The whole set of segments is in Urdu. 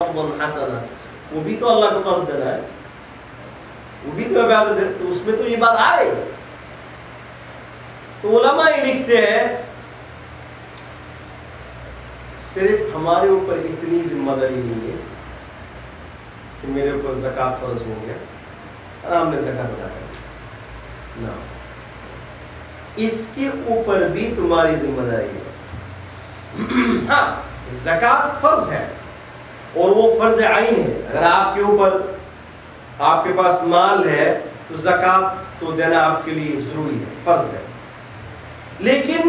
حسنا، وہ بھی تو اللہ کو قرض دینا ہے، وہ بھی تو عبادت ہے، تو اس میں تو یہ بات آ گئی۔ تو علماء یہ لکھتے ہیں صرف ہمارے اوپر اتنی ذمہ داری نہیں ہے کہ میرے اوپر زکوٰۃ فرض ہو گیا اور ہم نے زکوٰۃ ادا کر دی، نہ، اس کے اوپر بھی تمہاری ذمہ داری ہے۔ ہاں، زکوٰۃ فرض ہے اور وہ فرض عین ہے، اگر آپ کے اوپر آپ کے پاس مال ہے تو زکوٰۃ تو دینا آپ کے لیے ضروری ہے، فرض ہے۔ لیکن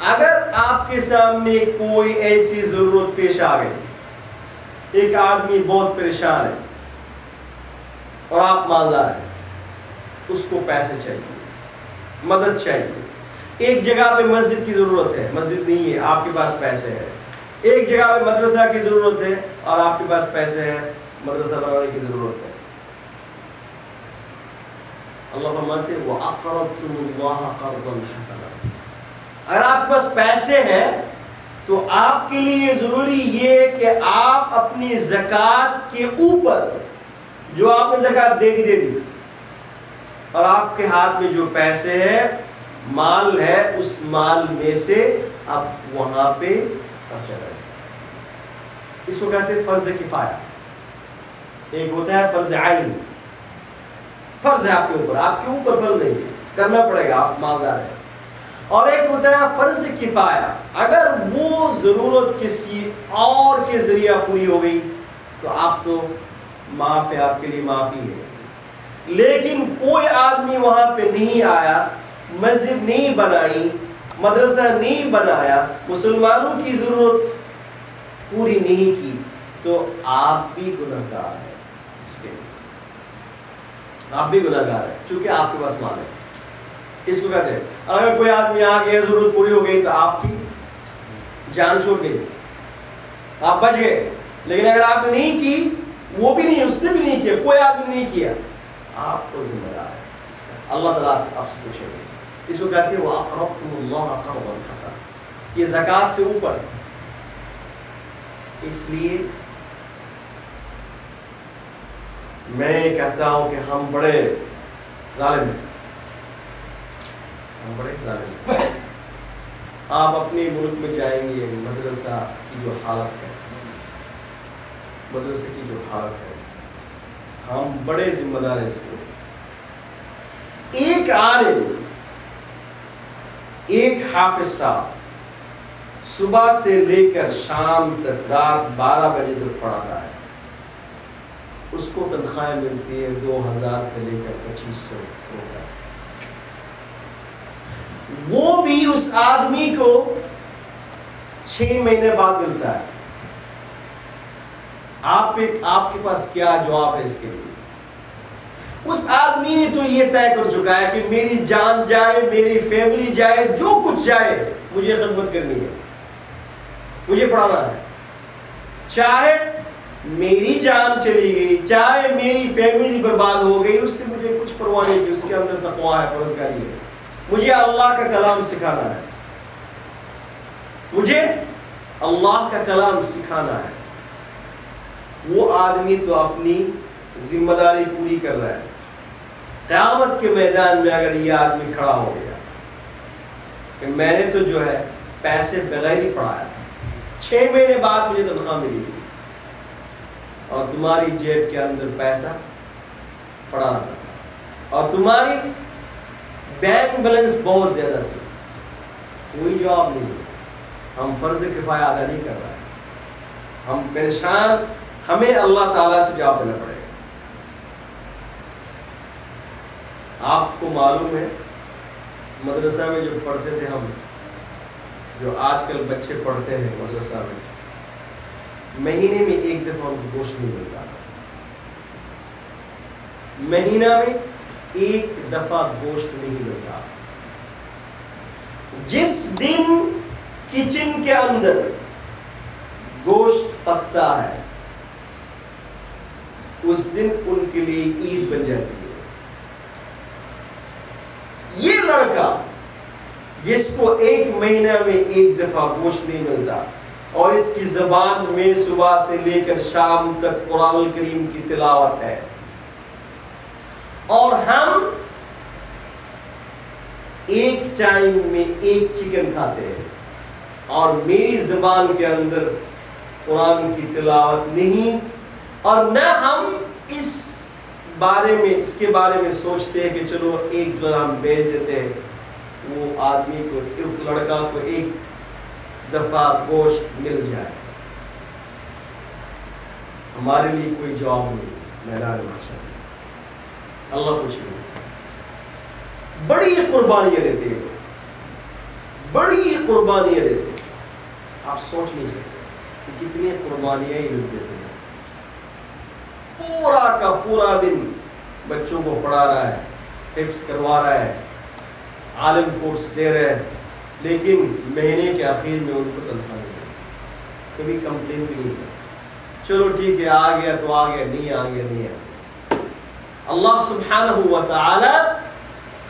اگر آپ کے سامنے کوئی ایسی ضرورت پیش آ گئی، ایک آدمی بہت پریشان ہے اور آپ مالدار ہیں، اس کو پیسے چاہیے، مدد چاہیے، ایک جگہ پہ مسجد کی ضرورت ہے، مسجد نہیں ہے، آپ کے پاس پیسے ہیں، ایک جگہ پہ مدرسہ کی ضرورت ہے اور آپ کے پاس پیسے ہیں، مدرسہ بنانے کی ضرورت ہے، اللہ فرماتے ہیں وَأَقْرَضْتُمُ اللَّهَ قَرْضًا حَسَنًا۔ اگر آپ کے پاس پیسے ہیں تو آپ کے لیے ضروری یہ کہ آپ اپنی زکوٰۃ کے اوپر جو آپ نے زکوٰۃ دے دی اور آپ کے ہاتھ میں جو پیسے ہیں، مال ہے، اس مال میں سے آپ وہاں پہ خرچہ کریں۔ اس کو کہتے ہیں فرض کفایہ۔ ایک ہوتا ہے فرض عین، فرض ہے آپ کے اوپر فرض ہے، یہ کرنا پڑے گا، آپ مالدار ہیں۔ اور ایک ہوتا ہے فرض کفایہ، اگر وہ ضرورت کسی اور کے ذریعہ پوری ہو گئی تو آپ تو معاف ہے، آپ کے لیے معافی ہے۔ لیکن کوئی آدمی وہاں پہ نہیں آیا، مسجد نہیں بنائی، مدرسہ نہیں بنایا، مسلمانوں کی ضرورت پوری نہیں کی، تو آپ بھی گنہگار ہیں، اس کے لیے آپ بھی گنہگار ہیں، چونکہ آپ کے پاس مال ہے۔ اس کو کہتے ہیں اگر کوئی آدمی آ گیا، ضرورت پوری ہو گئی تو آپ کی جان چھوٹ گئی، آپ بچ گئے۔ لیکن اگر آپ نے نہیں کی، وہ بھی نہیں، اس نے بھی نہیں کیا، کوئی آدمی نہیں کیا، آپ کو ذمہ دار ہے اس کا، اللہ تعالیٰ آپ سے پوچھیں گے۔ اس کو کہتے ہیں وَأَقْرَضْتُمُ اللَّهَ قَرْضًا حَسَنًا، یہ زکوٰۃ سے اوپر۔ اس لیے میں کہتا ہوں کہ ہم بڑے ظالم ہیں، ہم بڑے ظالم ہیں۔ آپ اپنے ملک میں جائیں گے، مدرسہ کی جو حالت ہے، مدرسے کی جو حالت ہے، ہم بڑے ذمہ دار ہیں اس کے۔ ایک عالم، ایک حافظ صاحب صبح سے لے کر شام تک، رات 12 بجے تک پڑھاتا ہے، اس کو تنخواہ ملتی ہے 2000 سے لے کر 2500 روپے۔ وہ بھی اس آدمی کو 6 مہینے بعد ملتا ہے۔ آپ کے پاس کیا جواب ہے اس کے لیے؟ اس آدمی نے تو یہ طے کر چکا ہے کہ میری جان جائے، میری فیملی جائے، جو کچھ جائے، مجھے خدمت کرنی ہے، مجھے پڑھانا ہے، چاہے میری جان چلی گئی، چاہے میری فیملی برباد ہو گئی، اس سے مجھے کچھ پرواہ نہیں، کہ اس کے اندر تقویٰ ہے، پرہیزگاری ہے، مجھے اللہ کا کلام سکھانا ہے، مجھے اللہ کا کلام سکھانا ہے۔ وہ آدمی تو اپنی ذمہ داری پوری کر رہا ہے۔ قیامت کے میدان میں اگر یہ آدمی کھڑا ہو گیا کہ میں نے تو جو ہے پیسے بغیر ہی پڑھایا، 6 مہینے بعد مجھے تنخواہ ملی تھی اور تمہاری جیب کے اندر پیسہ پڑا رہا تھا اور تمہاری بینک بیلنس بہت زیادہ تھی، کوئی جواب نہیں، ہم فرض کفایہ ادا نہیں کر رہے ہیں، ہم پریشان، ہمیں اللہ تعالیٰ سے جواب دینا پڑے گا۔ آپ کو معلوم ہے مدرسہ میں جو پڑھتے تھے ہم، جو آج کل بچے پڑھتے ہیں مدرسہ میں، مہینے میں 1 دفعہ ان کو گوشت نہیں ملتا، مہینہ میں 1 دفعہ گوشت نہیں ملتا۔ جس دن کچن کے اندر گوشت پکتا ہے، اس دن ان کے لیے عید بن جاتی ہے۔ یہ لڑکا جس کو 1 مہینہ میں 1 دفعہ گوشت نہیں ملتا، اور اس کی زبان میں صبح سے لے کر شام تک قرآن الکریم کی تلاوت ہے، اور ہم ایک ٹائم میں ایک چکن کھاتے ہیں، اور میری زبان کے اندر قرآن کی تلاوت نہیں، اور نہ ہم اس کے بارے میں سوچتے ہیں کہ چلو $1 ہم بیچ دیتے ہیں، وہ آدمی کو، ایک لڑکا کو ایک دفعہ گوشت مل جائے، ہمارے لیے کوئی جاب نہیں میدان محشر میں۔ اللہ کچھ نہیں، بڑی قربانیاں دیتے ہیں لوگ، بڑی قربانیاں دیتے ہیں، آپ سوچ نہیں سکتے کہ کتنی قربانیاں ہی لوگ دیتے ہیں۔ پورا کا پورا دن بچوں کو پڑھا رہا ہے، حفظ کروا رہا ہے، عالم کورس دے رہے ہیں، لیکن مہینے کے آخر میں ان کو تنخواہ نہیں ملتی، کبھی کمپلین بھی نہیں کرتا، چلو ٹھیک ہے آ گیا تو آ گیا، نہیں آ گیا نہیں آ گیا۔ اللہ سبحانہ و تعالی،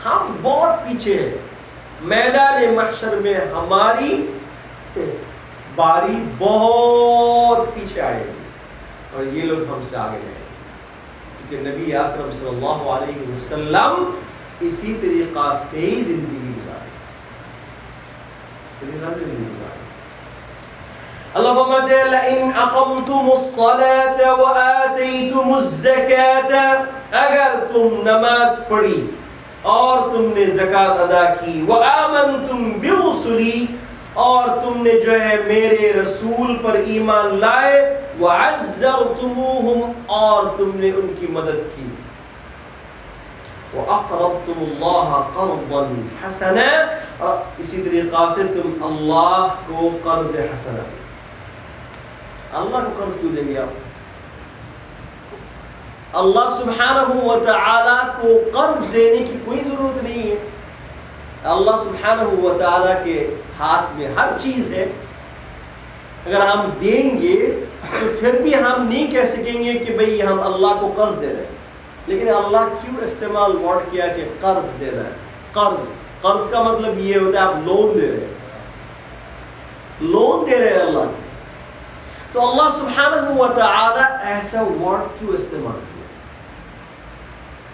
ہم بہت پیچھے ہیں، میدان محشر میں ہماری باری بہت پیچھے آئے گی، اور یہ لوگ ہم سے آگے جائیں گے، کیونکہ نبی اکرم صلی اللہ علیہ وسلم اسی طریقہ سے ہی زندگی گزارے، اس طریقہ سے زندگی گزارے۔ اللہ فرماتے ہیں لَإِنْ أَقَمْتُمُ الصَّلَاةَ وَآتَيْتُمُ الزَّكَاةَ، اگر تم نماز پڑھی اور تم نے زکوٰۃ ادا کی، وَآمَنْتُمْ بِرُسُلِي، اور تم نے جو ہے میرے رسول پر ایمان لائے، وَعَزَّرْتُمُوهُمْ، اور تم نے ان کی مدد کی، وَأَقْرَضْتُمُ اللَّهَ قَرْضًا حَسَنًا، اور اسی طریقہ سے تم اللہ کو قرض حسنہ، اللہ کو قرض کیوں دیں گے آپ؟ اللہ سبحانہ و تعالی کو قرض دینے کی کوئی ضرورت نہیں ہے، اللہ سبحانہ و تعالی کے ہاتھ میں ہر چیز ہے، اگر ہم دیں گے تو پھر بھی ہم نہیں کہہ سکیں گے کہ بھئی ہم اللہ کو قرض دے رہے ہیں، لیکن اللہ کیوں استعمال ورڈ کیا کہ قرض دے رہا ہے؟ قرض کا مطلب یہ ہوتا ہے آپ لون دے رہے ہیں، لون دے رہے ہیں اللہ کو، تو اللہ سبحانہ و تعالی ایسا ورڈ کیوں استعمال کیا؟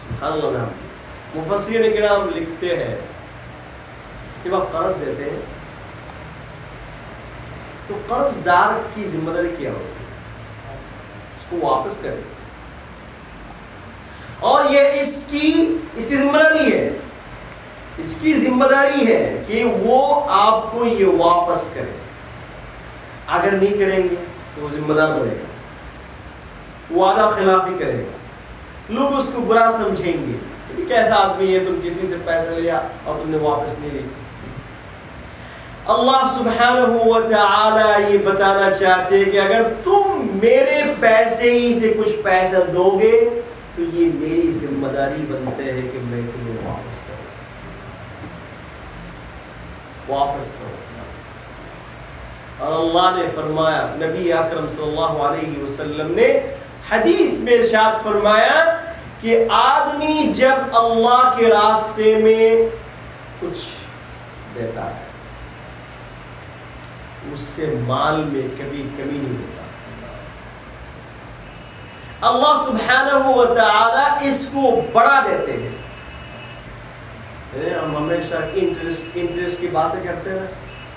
سبحان اللہ۔ مفسرین کرام لکھتے ہیں جب آپ قرض دیتے ہیں تو قرض دار کی ذمہ داری کیا ہوتی ہے؟ اس کو واپس کرے، اور یہ اس کی ذمہ داری ہے، اس کی ذمہ داری ہے کہ وہ آپ کو یہ واپس کرے، اگر نہیں کریں گے تو وہ ذمہ دار بنے گا، وعدہ خلافی کرے گا، لوگ اس کو برا سمجھیں گے کہ کیسا آدمی ہے، تم کسی سے پیسہ لیا اور تم نے واپس نہیں لی۔ اللہ سبحانہ و تعالی یہ بتانا چاہتے ہیں کہ اگر تم میرے پیسے ہی سے کچھ پیسہ دو گے تو یہ میری ذمہ داری بنتے ہے کہ میں تمہیں واپس کروں، واپس کروں۔ اور اللہ نے فرمایا، نبی اکرم صلی اللہ علیہ وسلم نے حدیث میں ارشاد فرمایا کہ آدمی جب اللہ کے راستے میں کچھ دیتا ہے اس سے مال میں کبھی کمی نہیں ہوتا، اللہ سبحانہ و تعالی اس کو بڑھا دیتے ہیں۔ ہم ہمیشہ انٹرسٹ کی باتیں کرتے ہیں،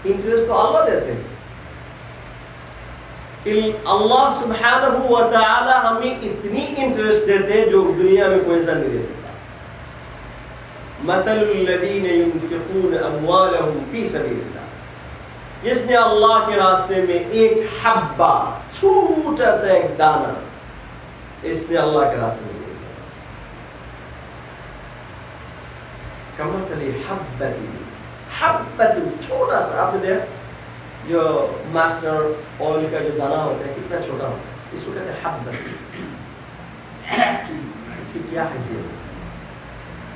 انٹرسٹ تو اللہ دیتے ہیں، اللہ سبحانہ و تعالی ہمیں اتنی انٹرسٹ دیتے ہیں جو دنیا میں کوئی انسان نہیں دے سکتا۔ مثل الذین ينفقون اموالهم فی سبیل اللہ، جس نے اللہ کے راستے میں ایک حبہ، چھوٹا سا ایک دانہ اس نے اللہ کے راستے میں دے دیا، کمثل حبۃ، حبۃ چھوٹا سا، آپ نے دیکھا جو ماسٹر آئل کا جو دانہ ہوتا ہے کتنا چھوٹا ہوتا ہے، اس کو کہتے ہیں حبۃ۔ اس کی کیا حیثیت ہے؟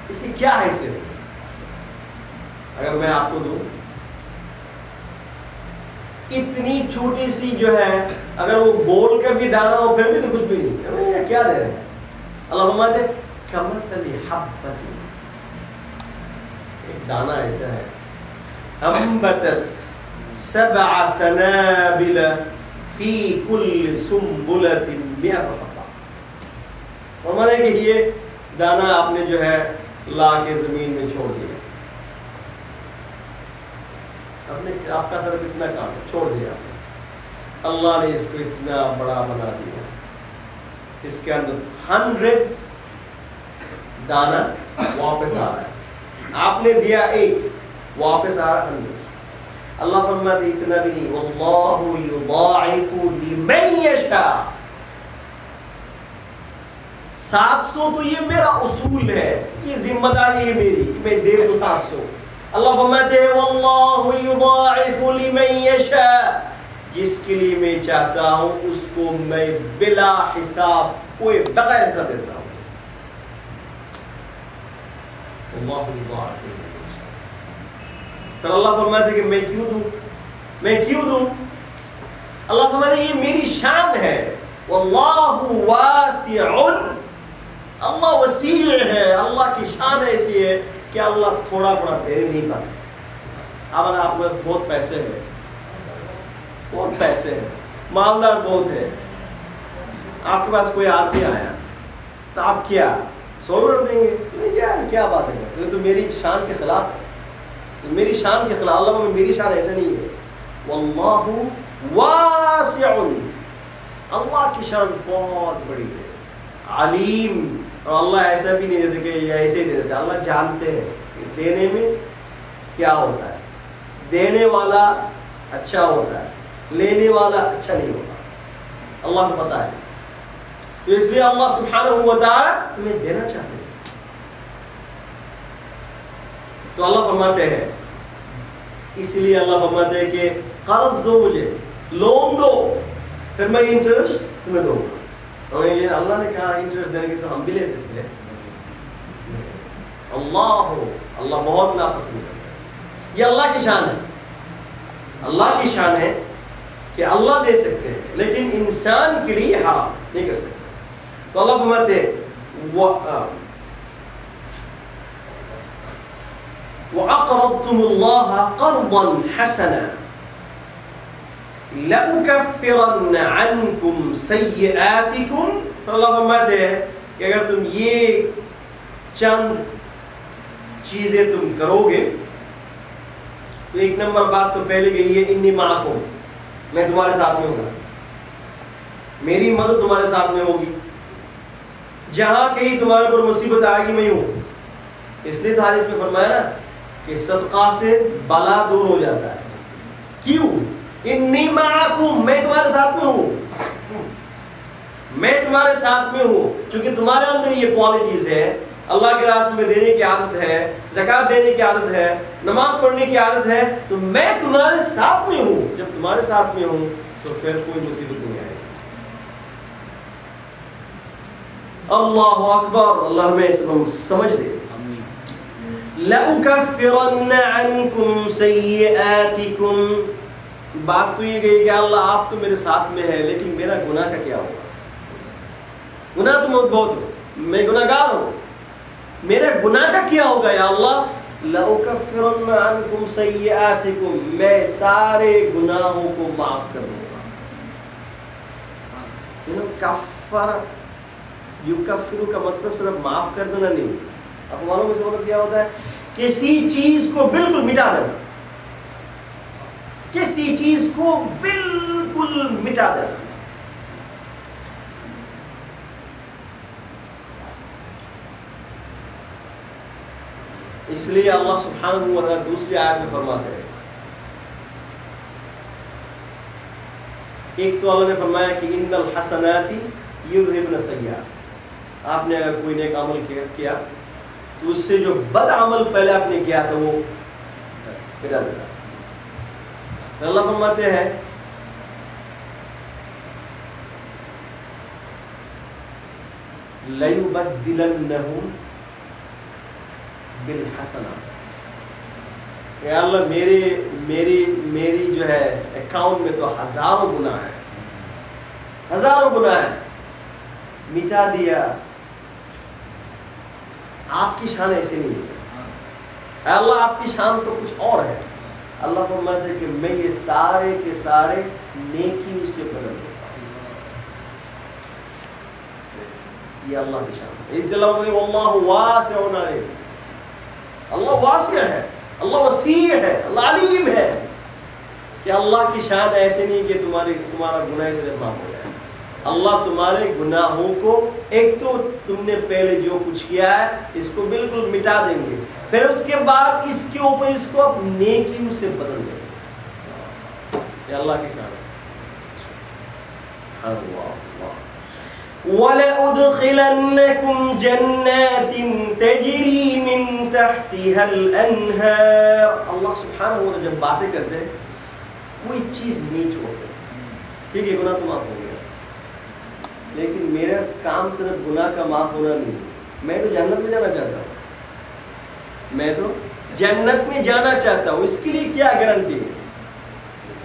اس کی کیا حیثیت ہے؟ اگر میں آپ کو دوں اتنی چھوٹی سی جو ہے، اگر وہ گول کا بھی دانہ ہو پھر بھی تو کچھ بھی نہیں، یہ کیا دے رہے ہیں؟ اللہ فرماتے ہیں کمثل حبۃ، ایک دانہ ایسا ہے، انبتت سبع سنابل فی کل سنبلۃ مئۃ حبہ. فرمایا کہ یہ دانا آپ نے جو ہے لا کے زمین میں چھوڑ دیا. آپ کا صرف اتنا کام ہے, چھوڑ دیا آپ نے. اللہ نے اس کو اتنا بڑا بنا دیا, اس کے اندر 100 دانا واپس آ رہا ہے. آپ نے دیا 1, واپس آ رہا 100. اللہ فرماتے اتنا بھی نہیں, واللہ یضاعف لمن یشاء. 700 تو یہ میرا اصول ہے, یہ ذمہ داری ہے میری کہ میں دے دوں 700. اللہ فرماتے ہیں واللہ یضاعف لمن یشاء, جس کے لیے میں چاہتا ہوں اس کو میں بلا حساب, کوئی بغیر حساب دیتا ہوں. اللہ یضاعف لمن یشاء. پھر اللہ فرماتے ہیں کہ میں کیوں دوں, میں کیوں دوں. اللہ فرماتے ہیں یہ میری شان ہے. واللہ واسع, اللہ وسیع ہے. اللہ کی شان ایسی ہے کہ اللہ تھوڑا بڑا دے نہیں پاتا. اب اگر آپ کے پاس بہت پیسے ہیں, بہت پیسے ہیں, مالدار بہت ہے, آپ کے پاس کوئی آدمی آیا تو آپ کیا 100 روپے دیں گے؟ نہیں یار کیا بات ہے, یہ تو میری شان کے خلاف ہے, میری شان کے خلاف. اللہ میں میری شان ایسا نہیں ہے. واللہ واسع, اللہ کی شان بہت بڑی ہے. علیم, اور اللہ ایسا بھی نہیں دیتے کہ یہ ایسے ہی دے دیتے. اللہ جانتے ہیں کہ دینے میں کیا ہوتا ہے. دینے والا اچھا ہوتا ہے, لینے والا اچھا نہیں ہوتا. اللہ کو پتا ہے. تو اس لیے اللہ سبحانہ و تعالی تمہیں دینا چاہتے ہیں. تو اللہ فرماتے ہیں, اس لیے اللہ فرماتے ہیں کہ قرض دو مجھے, لون دو, پھر میں انٹرسٹ تمہیں دوں گا. یہ اللہ نے کہا انٹرسٹ دینے کی تو ہم بھی لے سکتے ہیں. اللہ بہت ناپسند کرتا ہے. یہ اللہ کی شان ہے, اللہ کی شان ہے کہ اللہ دے سکتے ہیں, لیکن انسان کے لیے حرام نہیں کر سکتے. تو اللہ فرماتے وَأَقْرَضْتُمُ اللَّهَ قَرْضًا حَسَنًا لَأُكَفِّرَنَّ عَنْكُمْ سَيِّئَاتِكُمْ. تو اللہ فرماتے ہیں کہ اگر تم یہ چند چیزیں تم کرو گے تو ایک نمبر بات تو پہلے کہ یہ انی معکم, میں تمہارے ساتھ میں ہوں گا, میری مدد تمہارے ساتھ میں ہوگی. جہاں کہیں تمہارے پر مصیبت آئے گی میں ہوں. اس لیے تو حدیث میں فرمایا نا کہ صدقہ سے بلا دور ہو جاتا ہے. کیوں؟ انی معکم, میں تمہارے ساتھ میں ہوں, میں تمہارے ساتھ میں ہوں. چونکہ تمہارے اندر یہ کوالٹیز ہے, اللہ کے راستے میں دینے کی عادت ہے, زکوٰۃ دینے کی عادت ہے, نماز پڑھنے کی عادت ہے, تو میں تمہارے ساتھ میں ہوں. جب تمہارے ساتھ میں ہوں تو پھر کوئی مصیبت نہیں آئے گی. اللہ اکبر, اللہ ہمیں اس کو سمجھ دے. لَأُكَفِّرَنَّ عَنْكُمْ سَيِّئَاتِكُمْ. بات تو یہ گئی کہ اللہ آپ تو میرے ساتھ میں ہے, لیکن میرا گناہ کا کیا ہوگا. گناہ تو میں بہت ہوں, میں گناہ گار ہوں, میرے گناہ کا کیا ہوگا یا اللہ. لَأُكَفِّرَنَّ عَنْكُمْ سَيِّئَاتِكُمْ, میں سارے گناہوں کو معاف کر دوں گا. کفر یکفر کا مطلب صرف معاف کر دینا نہیں. آپ معلوم اس کا مطلب کیا ہوتا ہے؟ کسی چیز کو بالکل مٹا دینا, کسی چیز کو بالکل مٹا دینا. اس لیے اللہ سبحانہ و تعالیٰ دوسری آیت میں فرماتے ہیں, ایک تو اللہ نے فرمایا کہ ان الحسنات یذہبن السیئات. آپ نے اگر کوئی نیک عمل کیا تو اس سے جو بد عمل پہلے آپ نے کیا تھا وہ مٹا دیتا. اللہ فرماتے ہیں لَيُبَدِّلَنَّهُمْ بِالْحَسَنَاتِ. کہ اللہ میری جو ہے اکاؤنٹ میں تو ہزاروں گناہ ہیں, ہزاروں گناہ ہیں, مٹا دیا. آپ کی شان ایسے نہیں ہے. اللہ آپ کی شان تو کچھ اور ہے. اللہ فرماتے ہیں کہ میں یہ سارے کے سارے نیکیوں سے بدل دیتا ہوں. یہ اللہ کی شان ہے. اس اللہ میں واللہ واسع علیم. اللہ واسع ہے، اللہ وسیع ہے، اللہ علیم ہے. کہ اللہ کی شان ایسے نہیں کہ تمہارا گناہ سے معاف ہو جائے. اللہ تمہارے گناہوں کو ایک تو تم نے پہلے جو کچھ کیا ہے اس کو بالکل مٹا دیں گے، پھر اس کے بعد اس کے اوپر اس کو اب نیکیوں سے بدل دیں گے. یہ اللہ کی شان ہے. سبحان اللہ. وَلَأُدْخِلَنَّكُمْ جَنَّاتٍ تَجْرِي مِن تَحْتِهَا الْأَنْهَارُ. اللہ سبحانہ و تعالیٰ جب باتیں کرتے ہیں کوئی چیز نہیں چھوڑتے. ٹھیک ہے گناہ تو معاف ہو گیا، لیکن میرا کام صرف گناہ کا معاف ہونا نہیں. میں تو جنت میں جانا چاہتا ہوں، میں تو جنت میں جانا چاہتا ہوں. اس کے لیے کیا گارنٹی ہے؟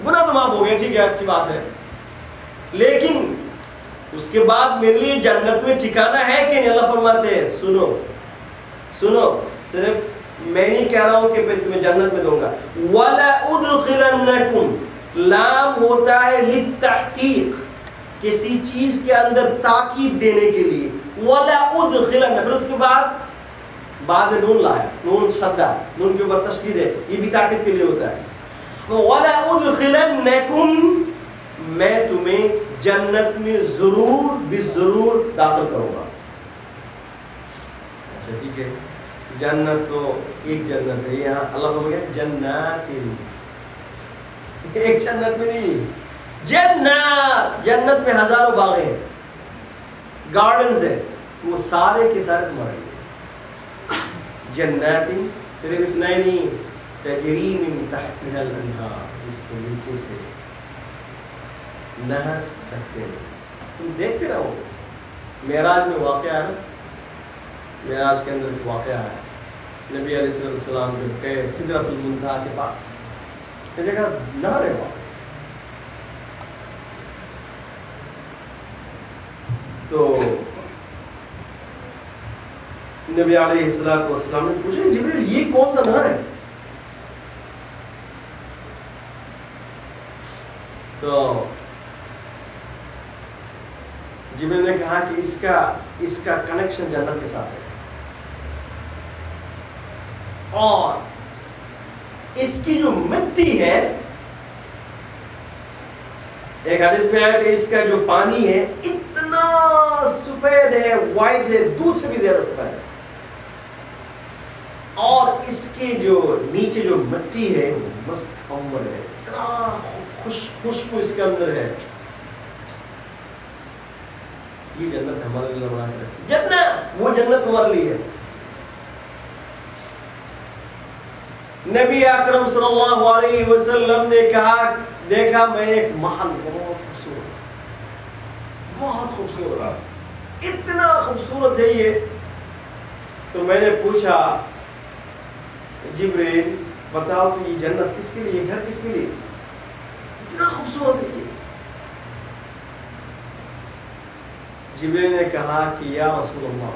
گناہ تو معاف ہو گیا، ٹھیک ہے اچھی بات ہے، لیکن اس کے بعد میرے لیے جنت میں ٹھکانا ہے کہ نہیں؟ اللہ فرماتے ہیں سنو سنو، صرف میں نہیں کہہ رہا ہوں کہ پھر تمہیں جنت میں دوں گا. وَلَأُدْخِلَنَّكُمْ لام ہوتا ہے للتحقیق، کسی چیز کے اندر تاکید دینے کے لیے. وَلَأُدْخِلَنَّ، پھر اس کے بعد میں نون لایا، نون شدہ، نون کے اوپر تشدید ہے، یہ بھی تاکید کے لیے ہوتا ہے. وَلَأُدْخِلَنَّكُمْ، میں تمہیں جنت میں ضرور بالضرور داخل کروں گا. اچھا ٹھیک ہے، جنت تو ایک جنت ہے. یہاں اللہ کو کہا جنات، ایک جنت میں نہیں، جنات. جنت میں ہزاروں باغیں ہیں، گارڈنز ہیں، وہ سارے کے سارے تمہارے لیے. جنات، صرف اتنا ہی نہیں، تجری من تحتها الانہار، جس کے نیچے سے نہر بہتے ہیں. تم دیکھتے رہو. معراج میں واقعہ ہے نا، معراج کے اندر ایک واقعہ ہے. نبی علیہ السلام جب گئے سدرۃ المنتہا کے پاس، یہ جگہ نہر ہے وہاں، تو نبی علیہ السلام نے پوچھا جبریل یہ کون سا نہر ہے؟ تو جبریل نے کہا کہ اس کا کنیکشن جنت کے ساتھ ہے، اور اس کی جو مٹی ہے، ایک حدیث میں آیا کہ اس کا جو پانی ہے اتنا سفید ہے، وائٹ ہے، دودھ سے بھی زیادہ سفید ہے، اور اس کے جو نیچے جو مٹی ہے وہ مسک عنبر ہے، اتنا خوشبو اس کے اندر ہے. یہ جنت ہمارے لیے بنا کے رکھی، جنت، وہ جنت ہمارے لیے ہے. نبی اکرم صلی اللہ علیہ وسلم نے کہا، دیکھا میں نے ایک محل بہت خوبصورت، اتنا خوبصورت ہے یہ. تو میں نے پوچھا جبریل بتاؤ کہ یہ جنت کس کے لیے، گھر کس کے لیے، اتنا خوبصورت ہے یہ. جبریل نے کہا کہ یا رسول اللہ،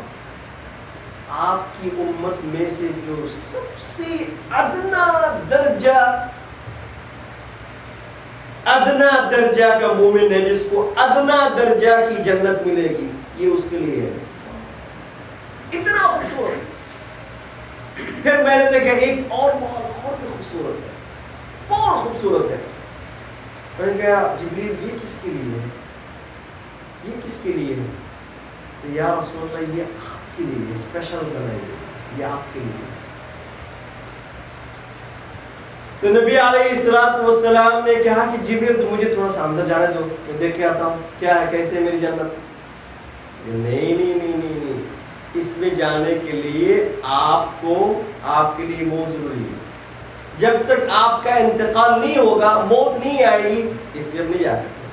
آپ کی امت میں سے جو سب سے ادنا درجہ کا مومن ہے، جس کو ادنا درجہ کی جنت ملے گی، یہ اس کے لیے ہے. اتنا خوبصورت. پھر میں نے دیکھا ایک اور محل اور بھی خوبصورت ہے، بہت خوبصورت ہے. میں نے کہا جبریل یہ کس کے لیے ہے، یہ کس کے لیے ہے؟ یا رسول اللہ یہ آپ کے لیے اسپیشل بنائیے، یہ آپ کے لیے. تو نبی علیہ السلام نے کہا کہ جبریل تو مجھے تھوڑا سا اندر جانے دو، میں دیکھ کے آتا ہوں کیا ہے، کیسے ہے میری جنت. نہیں، اس میں جانے کے لیے آپ کے لیے موت ضروری ہے. جب تک آپ کا انتقال نہیں ہوگا، موت نہیں آئے گی، اس لیے نہیں جا سکتے.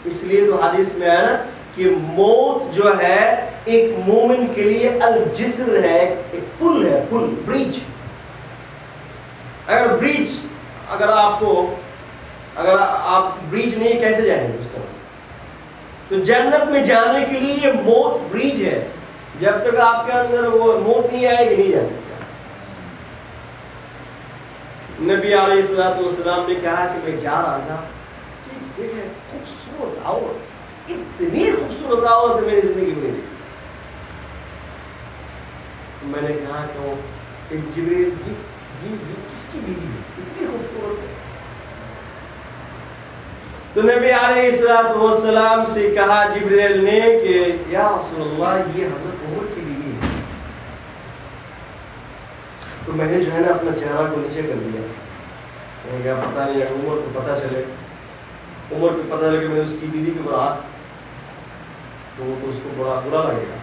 اس لیے تو حدیث میں آیا نا کہ موت جو ہے ایک مومن کے لیے الجسر ہے، ایک پل ہے، پل، بریج. اگر آپ بریج نہیں کیسے جائیں گے اس طرح؟ تو جنت میں جانے کے لیے یہ موت بریج ہے. جب تک آپ کے اندر وہ موت نہیں آئے گی نہیں جا سکتا. نبی علیہ السلام نے کہا کہ میں جا رہا تھا کہ دیکھیں خوبصورت عورت، اتنی خوبصورت عورت میں نے زندگی میں نہیں دیکھی. میں نے کہا کہ وہ جبریل یہ کس کی بیوی ہے، اتنی خوبصورت ہے؟ تو نبی علیہ السلام سے کہا جبریل نے کہ یا رسول اللہ یہ حضرت عمر کی بیوی ہے. تو میں نے جو ہے نا اپنا چہرہ کو نیچے کر دیا. میں نے کہا پتہ نہیں اگر عمر کو پتہ چلے، عمر کو پتہ چلے کہ میں اس کی بیوی کے برات، تو وہ تو اس کو بڑا برا لگے گا.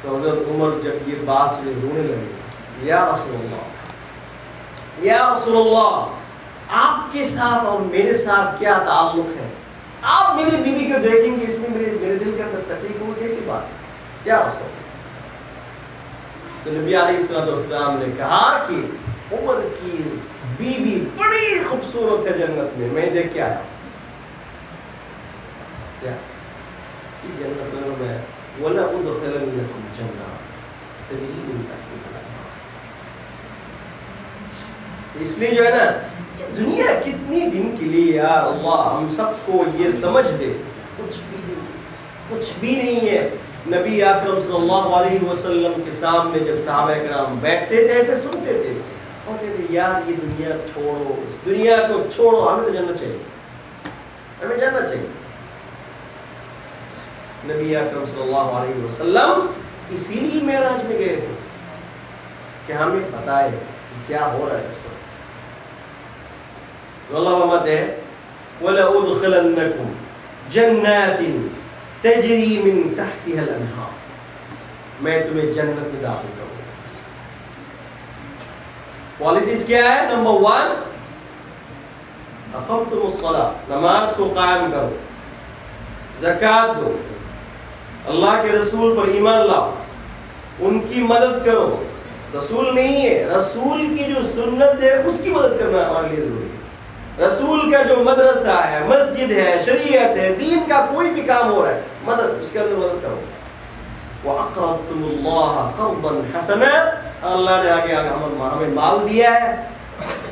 تو حضرت عمر جب یہ بات سے رونے لگے، یا رسول اللہ آپ کے ساتھ اور میرے ساتھ کیا تعلق ہے؟ آپ میری بیوی کو دیکھیں گے اس میں میرے دل کے اندر تکلیف ہو، کیسی بات ہے یا رسول اللہ؟ تو نبی علیہ السلام نے کہا کہ عمر کی بیوی بڑی خوبصورت ہے جنت میں دیکھ کے آیا. کیا جنت میں وَلَأُدْخِلَنَّكُمْ جَنَّاتٍ تَجْرِي مِن تَحْتِهَا الْأَنْهَارُ. اس لیے جو ہے نا یہ دنیا کتنی دن کے لیے یا اللہ ہم سب کو یہ سمجھ دے کچھ بھی نہیں ہے. نبی اکرم صلی اللہ علیہ وسلم کے سامنے جب صحابہ کرام بیٹھتے تھے ایسے سنتے تھے اور کہتے یار یہ دنیا چھوڑو، اس دنیا کو چھوڑو، ہمیں تو جاننا چاہیے، ہمیں جاننا چاہیے. نبی اکرم صلی اللہ علیہ وسلم اسی لیے معراج میں گئے تھے کہ ہمیں بتائے کیا ہو رہا ہے اس وقت. اللہ فرماتے ہیں وَلَأُدْخِلَنَّكُمْ جَنَّاتٍ تَجْرِي مِن تَحْتِهَا الْأَنْهَارُ. میں تمہیں جنت میں داخل کروں گا. کوالٹیز کیا ہے؟ نمبر 1 اقمتم الصلاۃ، نماز کو قائم کرو، زکوٰۃ دو، اللہ کے رسول پر ایمان لاؤ، ان کی مدد کرو. رسول نہیں ہے، رسول کی جو سنت ہے اس کی مدد کرنا ہمارے لیے ضروری ہے. رسول کا جو مدرسہ ہے، مسجد ہے، شریعت ہے، دین کا کوئی بھی کام ہو رہا ہے، مدد اس کے اندر مدد کرو. وَأَقْرَضْتُمُ اللَّهَ قَرْضًا حَسَنًا، اللہ نے آگے ہمیں مال دیا ہے،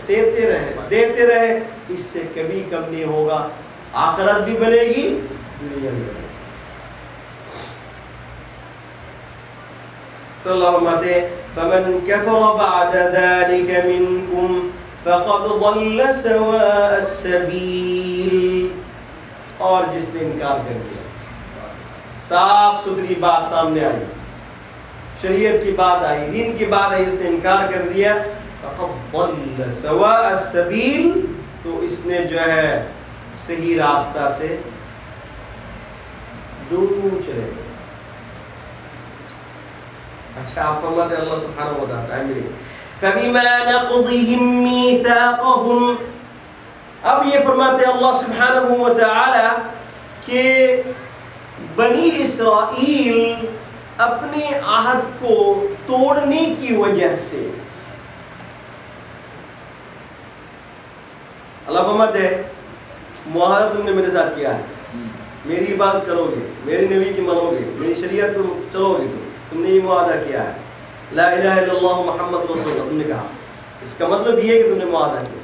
دیتے رہے، اس سے کبھی کم نہیں ہوگا. آخرت بھی بنے گی، دنیا بھی بنے گی. تو اللہ فرماتے ہیں فَمَنْ كَفَرَ بَعْدَ ذَلِكَ مِنْكُمْ فَقَدْ ضَلَّ سَوَاءَ السَّبِيلِ. اور جس نے انکار کر دیا، صاف ستھری بات سامنے آئی، شریعت کی بات آئی، دین کی بات آئی، اس نے انکار کر دیا، فَقَدْ ضَلَّ سَوَاءَ السَّبِيلِ، تو اس نے جو ہے صحیح راستہ سے دور چلے گئے. اچھا آپ فرماتے ہیں اللہ سبحانہ و تعالیٰ فَبِمَا نَقْضِهِمْ مِيثَاقَهُمْ. اب یہ فرماتے ہیں اللہ سبحانہ و تعالیٰ کہ بنی اسرائیل اپنے عہد کو توڑنے کی وجہ سے، اللہ فرماتے ہیں معاہدہ تم نے میرے ساتھ کیا ہے، میری عبادت کرو گے، میری نبی کی منو گے، میری شریعت پر چلو گے، تم نے یہ معاہدہ کیا ہے، لا الہ الا اللہ محمد رسول اللہ تم نے کہا. اس کا مطلب یہ ہے کہ تم نے معاہدہ کیا.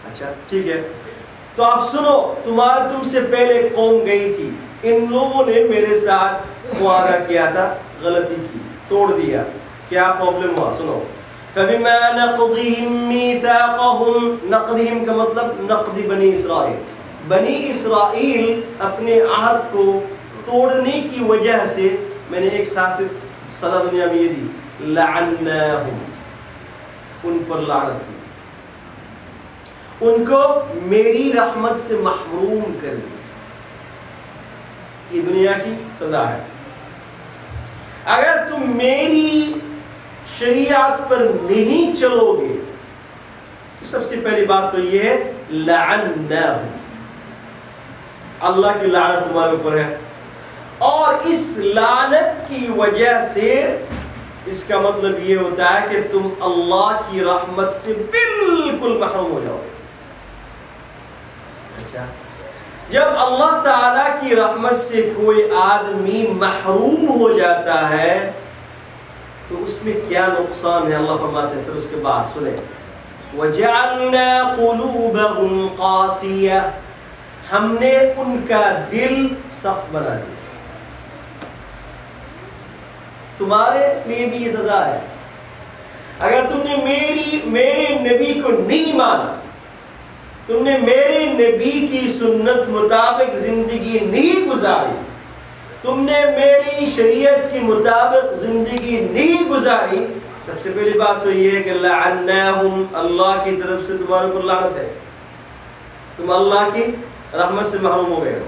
اچھا ٹھیک ہے، تو آپ سنو، تم سے پہلے قوم گئی تھی، ان لوگوں نے میرے ساتھ معاہدہ کیا تھا، غلطی کی، توڑ دیا، کیا پرابلم ہوا؟ سنو فَبِمَا نَقْضِهِمْ مِيثَاقَهُمْ. نقضہم کا مطلب نقض بنی اسرائیل، بنی اسرائیل اپنے عہد کو توڑنے کی وجہ سے میں نے ایک سزا دنیا میں یہ دی، لعناہم، ان پر لعنت کی، ان کو میری رحمت سے محروم کر دی. یہ دنیا کی سزا ہے. اگر تم میری شریعت پر نہیں چلو گے، سب سے پہلی بات تو یہ ہے لعناہم، اللہ کی لعنت تمہارے اوپر ہے. اور اس لعنت کی وجہ سے اس کا مطلب یہ ہوتا ہے کہ تم اللہ کی رحمت سے بالکل محروم ہو جاؤ گے. اچھا، جب اللہ تعالیٰ کی رحمت سے کوئی آدمی محروم ہو جاتا ہے تو اس میں کیا نقصان ہے؟ اللہ فرماتے ہیں پھر اس کے بعد سنیں وَجَعَلْنَا قُلُوبَهُمْ قَاسِيَةً، ہم نے ان کا دل سخت بنا دیا. تمہارے لیے بھی یہ سزا ہے. اگر تم نے میرے نبی کو نہیں مانا، تم نے میرے نبی کی سنت مطابق زندگی نہیں گزاری، تم نے میری شریعت کے مطابق زندگی نہیں گزاری، سب سے پہلی بات تو یہ ہے کہ لعناہم، اللہ کی طرف سے تمہارے اوپر لعنت ہے، تم اللہ کی رحمت سے محروم ہو گئے ہو.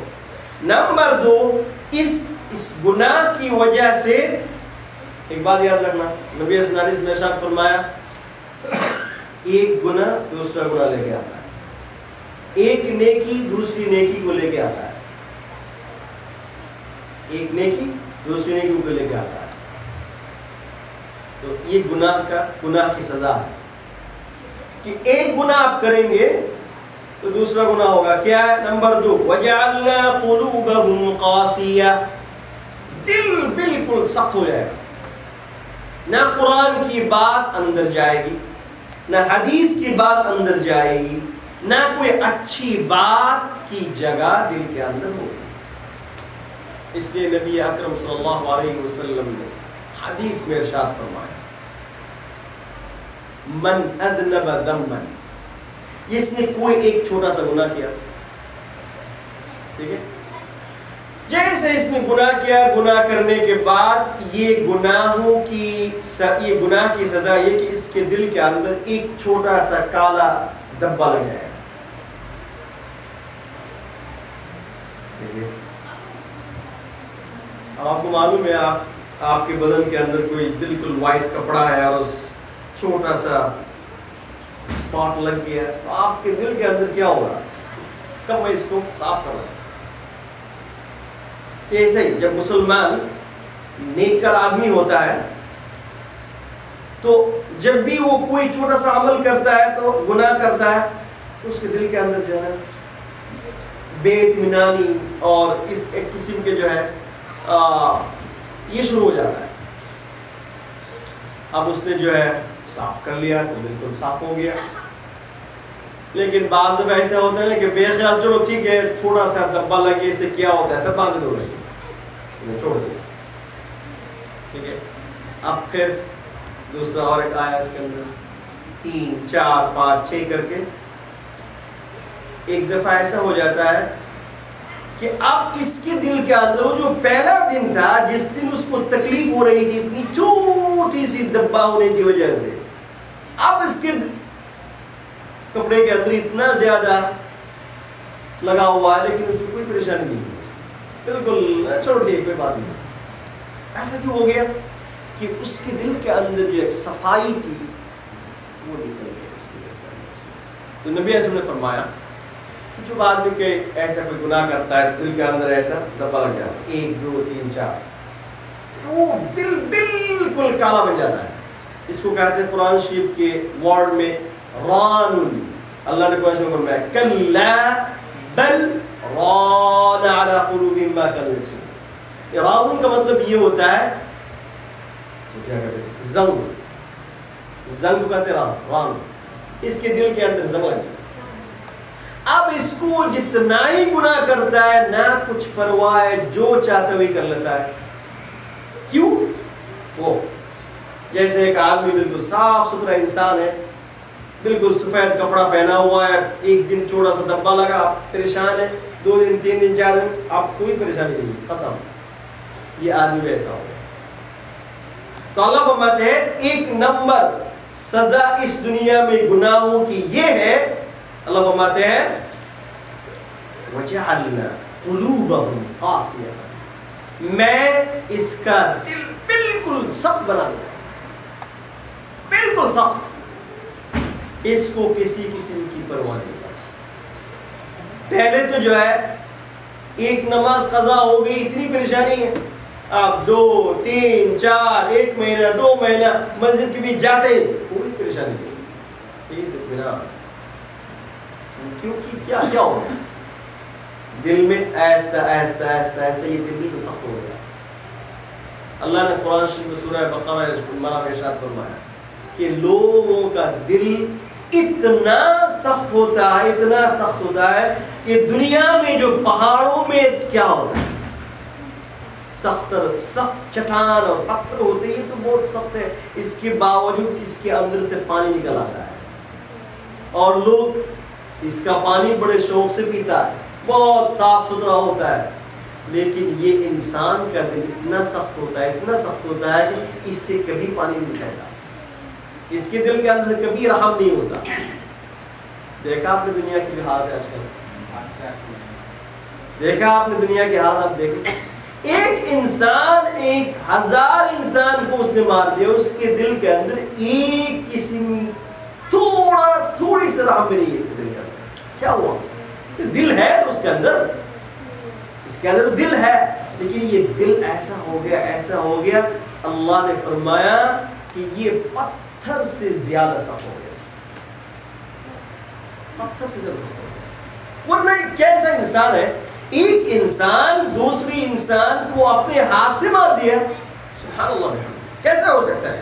نمبر 2، اس گناہ کی وجہ سے ایک بات یاد رکھنا، نبی صلی اللہ علیہ وسلم نے ارشاد فرمایا ایک گناہ دوسرا گناہ لے کے آتا ہے، ایک نیکی دوسری نیکی کو لے کے آتا ہے، ایک نیکی دوسری نیکی کو لے کے آتا ہے. تو یہ گناہ کی سزا ہے کہ ایک گناہ آپ کریں گے تو دوسرا گناہ ہوگا. کیا ہے؟ نمبر 2، وَجَعَلْنَا قُلُوبَهُمْ قَاسِيَةً، دل بالکل سخت ہو جائے گا، نہ قرآن کی بات اندر جائے گی، نہ حدیث کی بات اندر جائے گی، نہ کوئی اچھی بات کی جگہ دل کے اندر ہوگی. اس لیے نبی اکرم صلی اللہ علیہ وسلم نے حدیث میں ارشاد فرمایا من اذنب ذنبا، جس نے کوئی ایک چھوٹا سا گناہ کیا، ٹھیک ہے، جیسے اس نے گناہ کیا، گناہ کرنے کے بعد یہ گناہ کی سزا یہ کہ اس کے دل کے اندر ایک چھوٹا سا کالا دبا لگ جائے گا. آپ کو معلوم ہے آپ کے بدن کے اندر کوئی بالکل وائٹ کپڑا ہے اور اس چھوٹا سا اسپاٹ لگ گیا، تو آپ کے دل کے اندر کیا ہوگا؟ کب میں اس کو صاف کروں؟ ایسے ہی جب مسلمان نیکر آدمی ہوتا ہے تو جب بھی وہ کوئی چھوٹا سا عمل کرتا ہے تو گناہ کرتا ہے تو اس کے دل کے اندر جو ہے بے اطمینانی اور ایک قسم کے جو ہے یہ شروع ہو جاتا ہے. اب اس نے جو ہے صاف کر لیا تو بالکل صاف ہو گیا، لیکن بعض دفعہ ایسا ہوتا ہے نا کہ بے خیال چلو ٹھیک ہے چھوٹا سا دبا لگے اسے کیا ہوتا ہے، پھر باندھ دو لگے چھوڑ دیا، ٹھیک ہے. اب پھر دوسرا اور ایک آیا اس کے اندر 3 4 5 6 کر کے ایک دفعہ ایسا ہو جاتا ہے کہ اب اس کے دل کے اندر وہ جو پہلا دن تھا جس دن اس کو تکلیف ہو رہی تھی اتنی چھوٹی سی دبا ہونے کی وجہ سے، اب اس کے کپڑے کے اندر اتنا زیادہ لگا ہوا ہے لیکن اس کو کوئی پریشانی نہیں، بالکل چھوڑ دیا کوئی بات نہیں. ایسا کیوں ہو گیا؟ کہ اس کے دل کے اندر جو ایک صفائی تھی وہ نکل گئی اس کے دل کے اندر سے. تو نبی علیہ السلام نے فرمایا کہ جو آدمی کے ایسا کوئی گناہ کرتا ہے دل کے اندر ایسا دبا لگ جاتا ہے 1 2 3 4 وہ دل بالکل کالا بن جاتا ہے. اس کو کہتے ہیں قرآن شریف کے ورڈ میں ران. اللہ نے قرآن شریف میں فرمایا کلا بل ران علی قلوبہم ما كانوا یکسبون. ران کا مطلب یہ ہوتا ہے کیا کہتے ہیں زنگ کو کہتے ہیں ران. اس کے دل کے اندر زنگ لگی. اب اس کو جتنا ہی گناہ کرتا ہے نہ کچھ پرواہ ہے، جو چاہتے ہوئے کر لیتا ہے. کیوں؟ وہ جیسے ایک آدمی بالکل صاف ستھرا انسان ہے، بالکل سفید کپڑا پہنا ہوا ہے، ایک دن چھوٹا سا دبا لگا آپ پریشان ہے، 2 دن 3 دن 4 دن آپ کوئی پریشانی نہیں، ختم. یہ آدمی ویسا ہو گیا. تو اللہ فرماتے ہیں 1 نمبر سزا اس دنیا میں گناہوں کی یہ ہے. اللہ فرماتے ہیں وَجَعَلْنَا قُلُوبَهُمْ قَاسِيَةً، میں اس کا دل بالکل سخت بنا دوں، بالکل سخت، اس کو کسی قسم کی پرواہ نہیں. پہلے تو جو ہے ایک نماز قضا ہو گئی اتنی پریشانی ہے، آپ 2 3 4 1 مہینہ 2 مہینہ مسجد کے بھی جاتے کوئی پریشانی نہیں. یہ سب بنا کیونکہ کیا ہو گیا دل میں آہستہ آہستہ آہستہ آہستہ یہ دل بھی تو سخت ہو گیا. اللہ نے قرآن شریف میں سورہ بقرہ میں ارشاد فرمایا کہ لوگوں کا دل اتنا سخت ہوتا ہے، اتنا سخت ہوتا ہے کہ دنیا میں جو پہاڑوں میں کیا ہوتا ہے، سخت چٹان اور پتھر ہوتے ہیں تو بہت سخت ہے، اس کے باوجود اس کے اندر سے پانی نکل آتا ہے اور لوگ اس کا پانی بڑے شوق سے پیتا ہے، بہت صاف ستھرا ہوتا ہے، لیکن یہ انسان کا دل اتنا سخت ہوتا ہے، اتنا سخت ہوتا ہے کہ اس سے کبھی پانی نہیں نکلتا، اس کے دل کے اندر سے کبھی رحم نہیں ہوتا۔ دیکھا آپ نے دنیا کی حالت ہے آج کل، دیکھا آپ نے دنیا کی حالت، آپ دیکھیں ایک انسان 1000 انسان کو اس نے مار دیا، اس کے دل کے اندر ایک قسم تھوڑی سی رحم بھی نہیں ہے اس کے دل کے اندر۔ کیا ہوا؟ دل ہے اس کے اندر، اس کے اندر دل ہے، لیکن یہ دل ایسا ہو گیا اللہ نے فرمایا کہ یہ پتھر سے زیادہ سخت ہو گیا، پتھر سے زیادہ سخت ہو گیا۔ ورنہ ایک کیسا انسان ہے، ایک انسان دوسری انسان کو اپنے ہاتھ سے مار دیا، سبحان اللہ، کیسا ہو سکتا ہے؟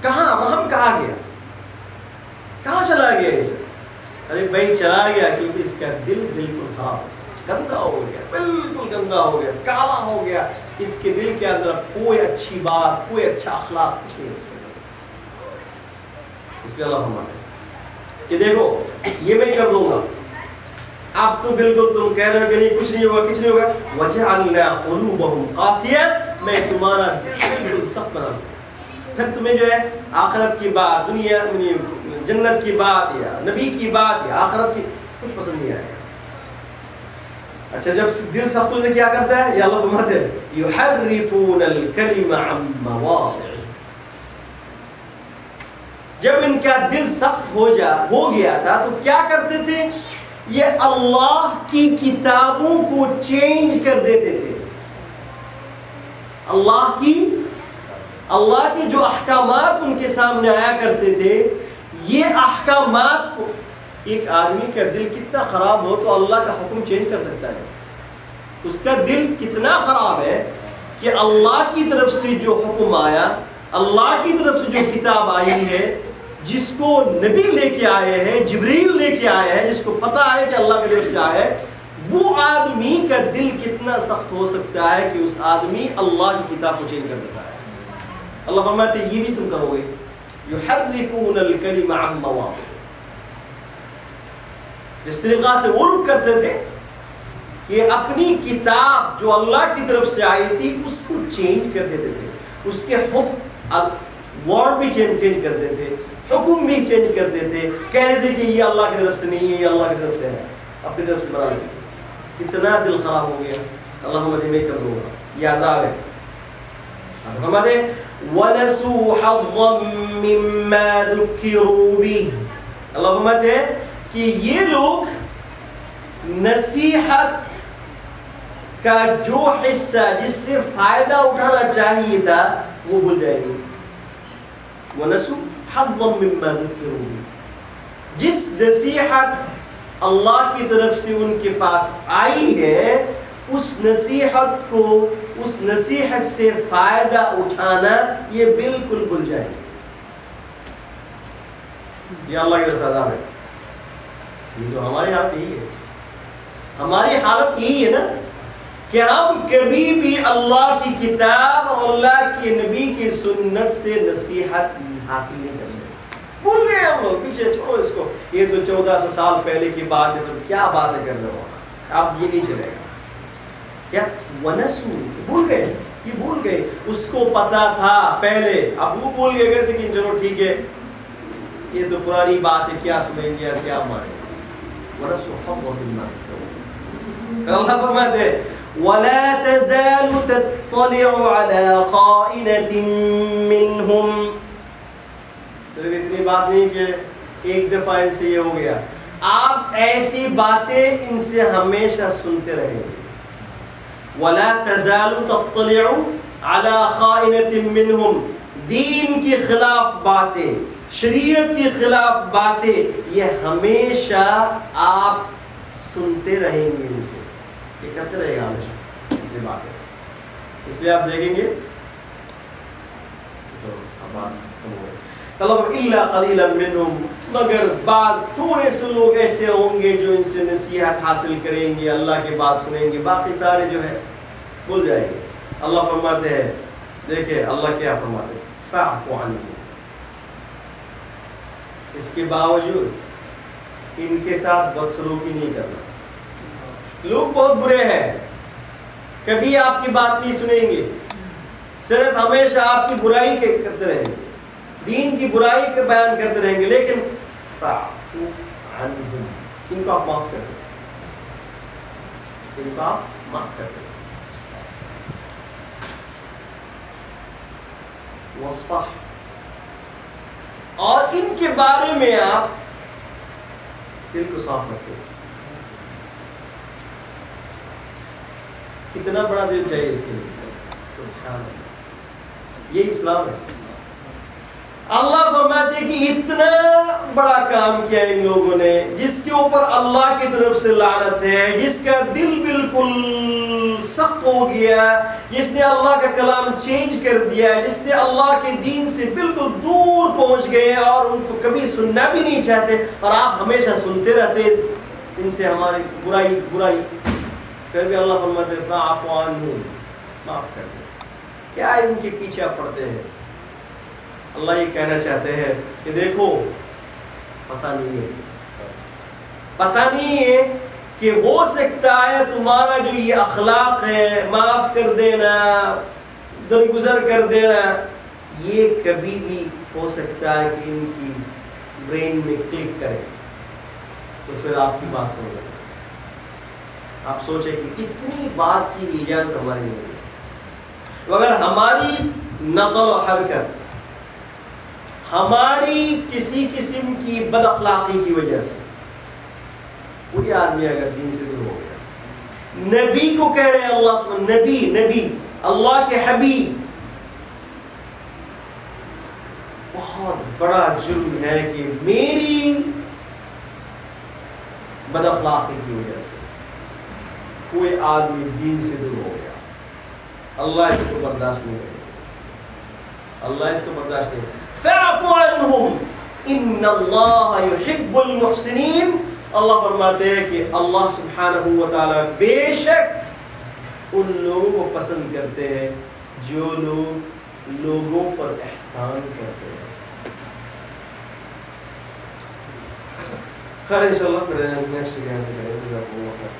کہاں رحم کہاں گیا، کہاں چلا گیا اسے؟ ارے بھائی چلا گیا کیونکہ اس کا دل بالکل خراب، گندا ہو گیا، بالکل گندا ہو گیا، کالا ہو گیا، اس کے دل کے اندر کوئی اچھی بات، کوئی اچھا اخلاق کچھ نہیں ہے۔ اس لیے اللہ فرماتا ہے کہ دیکھو یہ میں کر دوں گا، اب تو بالکل تم کہہ رہے ہو کہ نہیں کچھ نہیں ہوگا، کچھ نہیں ہوگا، وَجَعَلْنَا قُلُوبَهُمْ قَاسِيَةً، میں تمہارا دل بالکل سخت بنا دوں، پھر تمہیں جو ہے آخرت کی بات، دنیا جنت کی بات یا نبی کی بات یا آخرت کی کچھ پسند نہیں آئے گا۔ اچھا جب دل سخت ہونے کیا کرتا ہے، یا اللہ فرماتے ہیں يُحَرِّفُونَ الْكَلِمَ عَن مَّوَاضِعِهِ، جب ان کا دل سخت ہو گیا تھا تو کیا کرتے تھے، یہ اللہ کی کتابوں کو چینج کر دیتے تھے، اللہ کی جو احکامات ان کے سامنے آیا کرتے تھے، یہ احکامات کو، ایک آدمی کا دل کتنا خراب ہو تو اللہ کا حکم چینج کر سکتا ہے، اس کا دل کتنا خراب ہے کہ اللہ کی طرف سے جو حکم آیا، اللہ کی طرف سے جو کتاب آئی ہے، جس کو نبی لے کے آئے ہیں، جبریل لے کے آئے ہیں، جس کو پتا ہے کہ اللہ کی طرف سے آئے ہے، وہ آدمی کا دل کتنا سخت ہو سکتا ہے کہ اس آدمی اللہ کی کتاب کو چینج کر دیتا ہے۔ اللہ فرماتے ہیں یہ بھی تم کرو گے، یحرفون الکلم عن مواضعہ، جس طریقہ سے وہ لوگ کرتے تھے کہ اپنی کتاب جو اللہ کی طرف سے آئی تھی اس کو چینج کر دیتے تھے، اس کے ورڈ بھی چینج کر دیتے تھے، حکم بھی چینج کر دیتے، کہہ دیتے کہ یہ اللہ کی طرف سے نہیں ہے، یہ اللہ کی طرف سے ہے، اپنی طرف سے بنا لیتے۔ کتنا دل خراب ہو گیا، اللہ مدد میں کر دوں گا، یہ عذاب ہے۔ فرماتے وَنَسُوا حَظًّا مِّمَّا ذُكِّرُوا بِهِ، اللہ فرماتے ہیں کہ یہ لوگ نصیحت کا جو حصہ جس سے فائدہ اٹھانا چاہیے تھا وہ بھول جائیں گے۔ وَنَسُوا حَظًّا مِّمَّا ذُكِّرُوا بِهِ، جس نصیحت اللہ کی طرف سے ان کے پاس آئی ہے، اس نصیحت سے فائدہ اٹھانا یہ بالکل بھول جائیں گے۔ یہ اللہ کی طرف سے عذاب ہے۔ یہ تو ہماری حالت یہی ہے، ہماری حالت یہی ہے نا کہ ہم کبھی بھی اللہ کی کتاب اور اللہ کے نبی کی سنت سے نصیحت حاصل نہیں کرتے، بھول گئے ہم لوگ، پیچھے چھوڑو اس کو، یہ تو 1400 سال پہلے کی بات ہے، تو کیا باتیں کر رہے ہو اب، یہ نہیں چلے گا کیا؟ وَنَسُوا، بھول گئے، یہ بھول گئے، اس کو پتا تھا پہلے، اب وہ بھول گئے کہ چلو ٹھیک ہے یہ تو پرانی بات ہے، کیا سنیں گے اور کیا مانیں گے۔ وَنَسُوا حَظًّا مِّمَّا ذُكِّرُوا، اللہ فرماتے ہیں وَلَا تَزَالُ تَطَّلِعُ عَلَىٰ خَائِنَةٍ مِّنْهُمْ، صرف اتنی بات نہیں کہ ایک دفعہ ان سے یہ ہو گیا، آپ ایسی باتیں ان سے ہمیشہ سنتے رہیں گے۔ وَلَا تَزَالُ تَطَّلِعُ عَلَىٰ خَائِنَةٍ مِّنْهُمْ، دین کی خلاف باتیں، شریعت کی خلاف باتیں، یہ ہمیشہ آپ سنتے رہیں گے، ان سے یہ کرتے رہے گا ہمیشہ یہ باتیں۔ اس لیے آپ دیکھیں گے مگر بعض تھوڑے سے لوگ ایسے ہوں گے جو ان سے نصیحت حاصل کریں گے، اللہ کی بات سنیں گے، باقی سارے جو ہے بھول جائیں گے۔ اللہ فرماتے ہیں، دیکھیں اللہ کیا فرماتے ہیں، فاعف عنہم، اس کے باوجود ان کے ساتھ بدسلوکی نہیں کرنا۔ لوگ بہت برے ہیں، کبھی آپ کی بات نہیں سنیں گے، صرف ہمیشہ آپ کی برائی کے کرتے رہیں گے، دین کی برائی کے بیان کرتے رہیں گے، لیکن فاعف عنہم، ان کو آپ معاف کر دیں، ان کو آپ معاف کر دیں۔ وصفح، اور ان کے بارے میں آپ دل کو صاف رکھیں۔ کتنا بڑا دل چاہیے اس کے لیے، سبحان اللہ، یہ اسلام ہے۔ اللہ فرماتے ہیں کہ اتنا بڑا کام کیا ان لوگوں نے، جس کے اوپر اللہ کی طرف سے لعنت ہے، جس کا دل بالکل سخت ہو گیا، جس نے اللہ کا کلام چینج کر دیا، جس نے اللہ کے دین سے بالکل دور پہنچ گئے اور ان کو کبھی سننا بھی نہیں چاہتے، اور آپ ہمیشہ سنتے رہتے ان سے ہماری برائی برائی، پھر بھی اللہ فرماتے ہیں فاعف عنہم، معاف کر دیں۔ کیا ان کے پیچھے آپ پڑتے ہیں؟ اللہ یہ کہنا چاہتے ہیں کہ دیکھو پتہ نہیں ہے کہ ہو سکتا ہے تمہارا جو یہ اخلاق ہے، معاف کر دینا، درگزر کر دینا، یہ کبھی بھی ہو سکتا ہے کہ ان کی برین میں کلک کرے، تو پھر آپ کی بات سن لیں۔ آپ سوچیں کہ اتنی بات کی اجازت ہماری نہیں ہے، مگر ہماری نقل و حرکت، ہماری کسی قسم کی بد اخلاقی کی وجہ سے کوئی آدمی اگر دین سے دور ہو گیا، نبی کو کہہ رہے ہیں اللہ سبحانہ، نبی اللہ کے حبیب، بہت بڑا جرم ہے کہ میری بد اخلاقی کی وجہ سے کوئی آدمی دین سے دور ہو گیا، اللہ اس کو برداشت نہیں کرے، اللہ اس کو برداشت نہیں کرے۔ فاعف عنہم ان اللہ یحب المحسنین، اللہ فرماتے ہیں کہ اللہ سبحانہ و تعالی بے شک ان لوگوں کو پسند کرتے ہیں جو لوگ لوگوں پر احسان کرتے ہیں۔ خیر انشاءاللہ پھر نیکسٹ یہاں سے کریں، جزاکم اللہ خیر۔